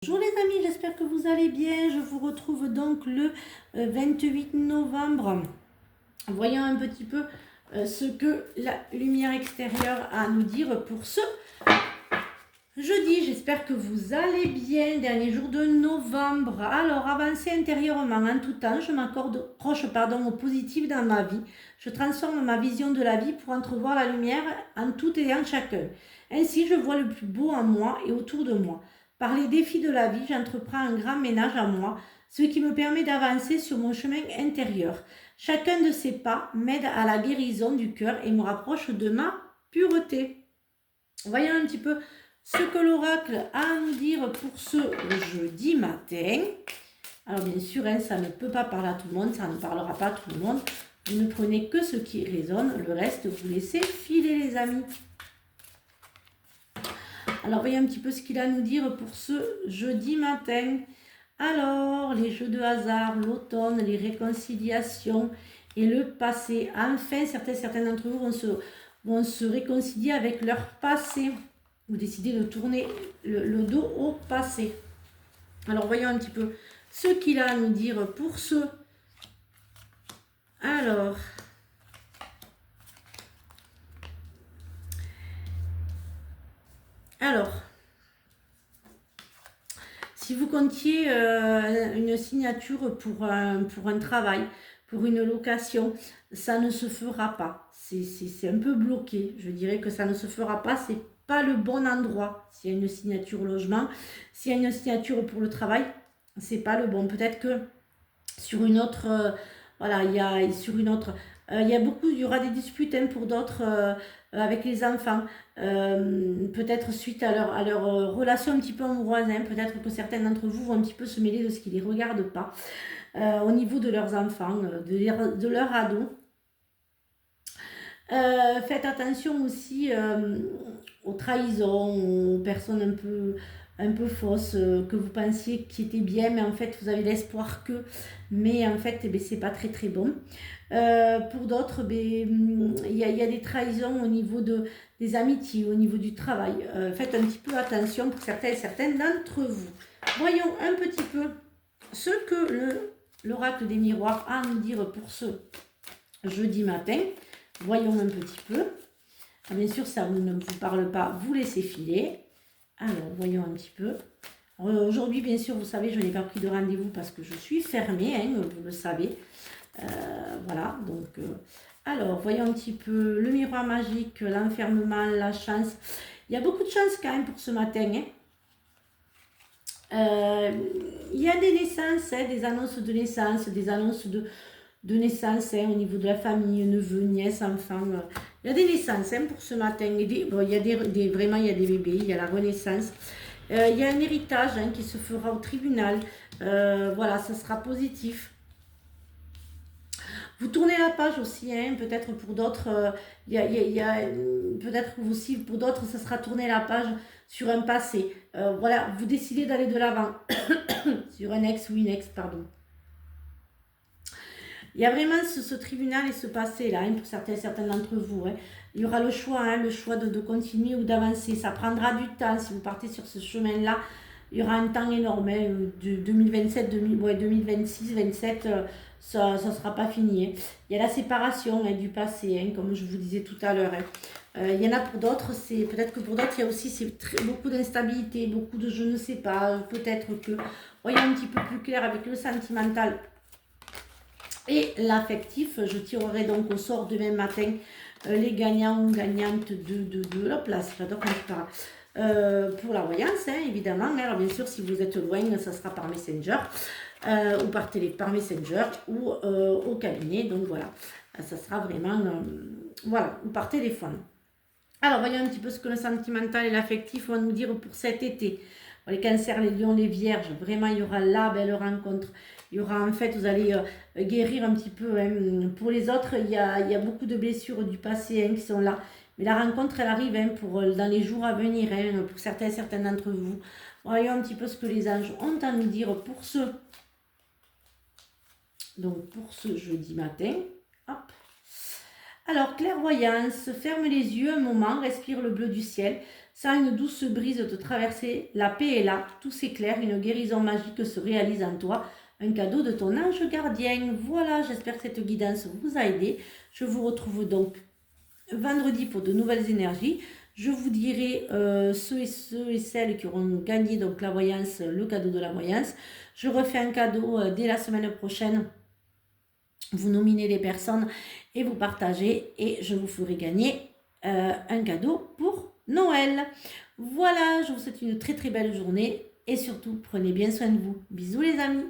Bonjour les amis, j'espère que vous allez bien. Je vous retrouve donc le 28 novembre. Voyons un petit peu ce que la lumière extérieure a à nous dire pour ce jeudi. J'espère que vous allez bien. Dernier jour de novembre. Alors, avancez intérieurement en tout temps. Je m'accorde proche au positif dans ma vie. Je transforme ma vision de la vie pour entrevoir la lumière en tout et en chacun. Ainsi, je vois le plus beau en moi et autour de moi. Par les défis de la vie, j'entreprends un grand ménage en moi, ce qui me permet d'avancer sur mon chemin intérieur. Chacun de ces pas m'aide à la guérison du cœur et me rapproche de ma pureté. Voyons un petit peu ce que l'oracle a à nous dire pour ce jeudi matin. Alors bien sûr, ça ne peut pas parler à tout le monde, ça ne parlera pas à tout le monde. Vous ne prenez que ce qui résonne, le reste, vous laissez filer les amis. Alors, voyez un petit peu ce qu'il a à nous dire pour ce jeudi matin. Alors, les jeux de hasard, l'automne, les réconciliations et le passé. Enfin, certains d'entre vous vont se réconcilier avec leur passé. Vous décidez de tourner le dos au passé. Alors, voyons un petit peu ce qu'il a à nous dire pour ce. Alors, si vous comptiez une signature pour un travail, pour une location, ça ne se fera pas. C'est un peu bloqué. Je dirais que ça ne se fera pas. C'est pas le bon endroit. S'il y a une signature logement, s'il y a une signature pour le travail, c'est pas le bon. Peut-être que sur une autre, voilà, il y a sur une autre, il y aura des disputes pour d'autres avec les enfants. Peut-être suite à leur relation un petit peu amoureuse, peut-être que certains d'entre vous vont un petit peu se mêler de ce qui ne les regarde pas au niveau de leurs enfants, de leur ado. Faites attention aussi aux trahisons, aux personnes un peu fausses que vous pensiez qui étaient bien, mais en fait vous avez l'espoir que, mais en fait c'est pas très très bon. Pour d'autres, il y a des trahisons au niveau des amitiés, au niveau du travail. Faites un petit peu attention pour certains et certaines d'entre vous. Voyons un petit peu ce que l'oracle des miroirs a à nous dire pour ce jeudi matin. Voyons un petit peu. Bien sûr, ça ne vous parle pas, vous laissez filer. Alors, voyons un petit peu. Aujourd'hui, bien sûr, vous savez, je n'ai pas pris de rendez-vous parce que je suis fermée, vous le savez. Voilà, donc... alors, voyons un petit peu le miroir magique, l'enfermement, la chance. Il y a beaucoup de chance quand même pour ce matin. Il y a des naissances, des annonces de naissance, des annonces de naissance au niveau de la famille, neveux, nièces, enfants. Il y a des naissances pour ce matin. Il y a vraiment, il y a des bébés, il y a la renaissance. Il y a un héritage qui se fera au tribunal. Voilà, ça sera positif. Vous tournez la page aussi, peut-être pour d'autres, peut-être aussi pour d'autres, ça sera tourner la page sur un passé. Voilà, vous décidez d'aller de l'avant sur un ex ou une ex, pardon. Il y a vraiment ce tribunal et ce passé là, pour certains d'entre vous. Il y aura le choix de continuer ou d'avancer. Ça prendra du temps si vous partez sur ce chemin-là. Il y aura un temps énorme, de 2027, 2026, 27, ça ne sera pas fini. Il y a la séparation du passé, comme je vous disais tout à l'heure. Il y en a pour d'autres, peut-être que pour d'autres, il y a aussi beaucoup d'instabilité, beaucoup de je ne sais pas, peut-être que, voyons un petit peu plus clair avec le sentimental et l'affectif. Je tirerai donc au sort demain matin les gagnants ou gagnantes de la place. J'adore quand tu parles. Pour la voyance, évidemment. Alors bien sûr, si vous êtes loin, ça sera par Messenger ou par Messenger ou au cabinet. Donc voilà, ça sera vraiment voilà, ou par téléphone. Alors voyons un petit peu ce que le sentimental et l'affectif vont nous dire pour cet été. Les cancers, les lions, les vierges, vraiment il y aura la belle rencontre. Il y aura en fait, vous allez guérir un petit peu. Pour les autres, il y a beaucoup de blessures du passé qui sont là. Mais la rencontre, elle arrive dans les jours à venir, pour certains d'entre vous. Voyons un petit peu ce que les anges ont à nous dire pour ce jeudi matin. Hop. Alors, clairvoyance, ferme les yeux un moment, respire le bleu du ciel. Sans une douce brise te traverser, la paix est là, tout s'éclaire, une guérison magique se réalise en toi, un cadeau de ton ange gardien. Voilà, j'espère que cette guidance vous a aidé. Je vous retrouve donc vendredi pour de nouvelles énergies. Je vous dirai ceux et celles qui auront gagné donc la voyance, le cadeau de la voyance. Je refais un cadeau dès la semaine prochaine. Vous nominez les personnes et vous partagez et je vous ferai gagner un cadeau pour Noël. Voilà, je vous souhaite une très très belle journée et surtout prenez bien soin de vous. Bisous les amis.